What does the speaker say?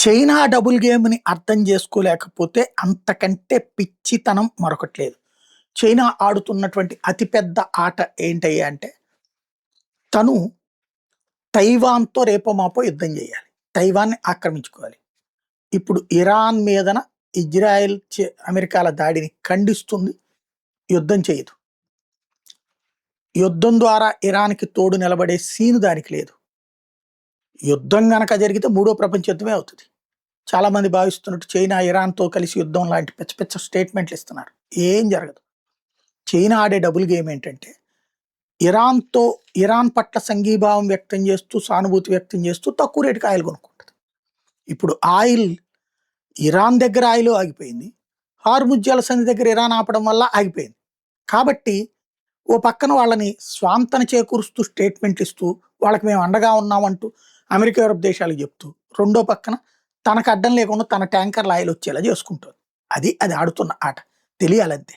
China double గేమ్‌ని అర్థం చేసుకోలేకపోతే అంతకంటే పిచ్చితనం మరొకటి లేదు. చైనా ఆడుతున్నటువంటి అతి పెద్ద ఆట ఏంటయ్యా అంటే, తను తైవాన్‌తో రేపో మాపో యుద్ధం జేయాలి. తైవాన్‌ని ఆక్రమించుకోవాలి. ఇప్పుడు ఇరాన్ మీదన ఇజ్రాయెల్ అమెరికాల దాడిని ఖండిస్తుంది. యుద్ధం చేయదు. యుద్ధం ద్వారా ఇరాన్‌కి తోడు నిలబడే సీన్ దానికి లేదు. యుద్ధం గనక జరిగితే మూడో ప్రపంచ యుద్ధమే అవుతది. చాలామంది భావిస్తున్నట్టు చైనా ఇరాన్‌తో కలిసి యుద్ధం లాంటి పిచ్చ పిచ్చ స్టేట్మెంట్లు ఇస్తున్నారు. ఏం జరగదు. చైనా ఆడే డబుల్ గేమ్ ఏంటంటే, ఇరాన్‌తో ఇరాన్ పట్ల సంఘీభావం వ్యక్తం చేస్తూ, సానుభూతి వ్యక్తం చేస్తూ తక్కువ రేటుకి ఆయిల్ కొనుక్కుంటది. ఇప్పుడు ఆయిల్ ఇరాన్ దగ్గర ఆయిల్ ఆగిపోయింది. హార్ముజ్ జలసంధి దగ్గర ఇరాన్ ఆపడం వల్ల ఆగిపోయింది. కాబట్టి ఓ పక్కన వాళ్ళని స్వాంతన చేకూరుస్తూ స్టేట్మెంట్లు ఇస్తూ, వాళ్ళకి మేము అండగా ఉన్నామంటూ అమెరికా, యూరప్ దేశాలకు చెప్తూ, రెండో పక్కన తనకు అడ్డం లేకుండా తన ట్యాంకర్‌ల ఆయిల్ వచ్చేలా చేసుకుంటోంది. అది ఆడుతున్న ఆట. తెలియాలంతే.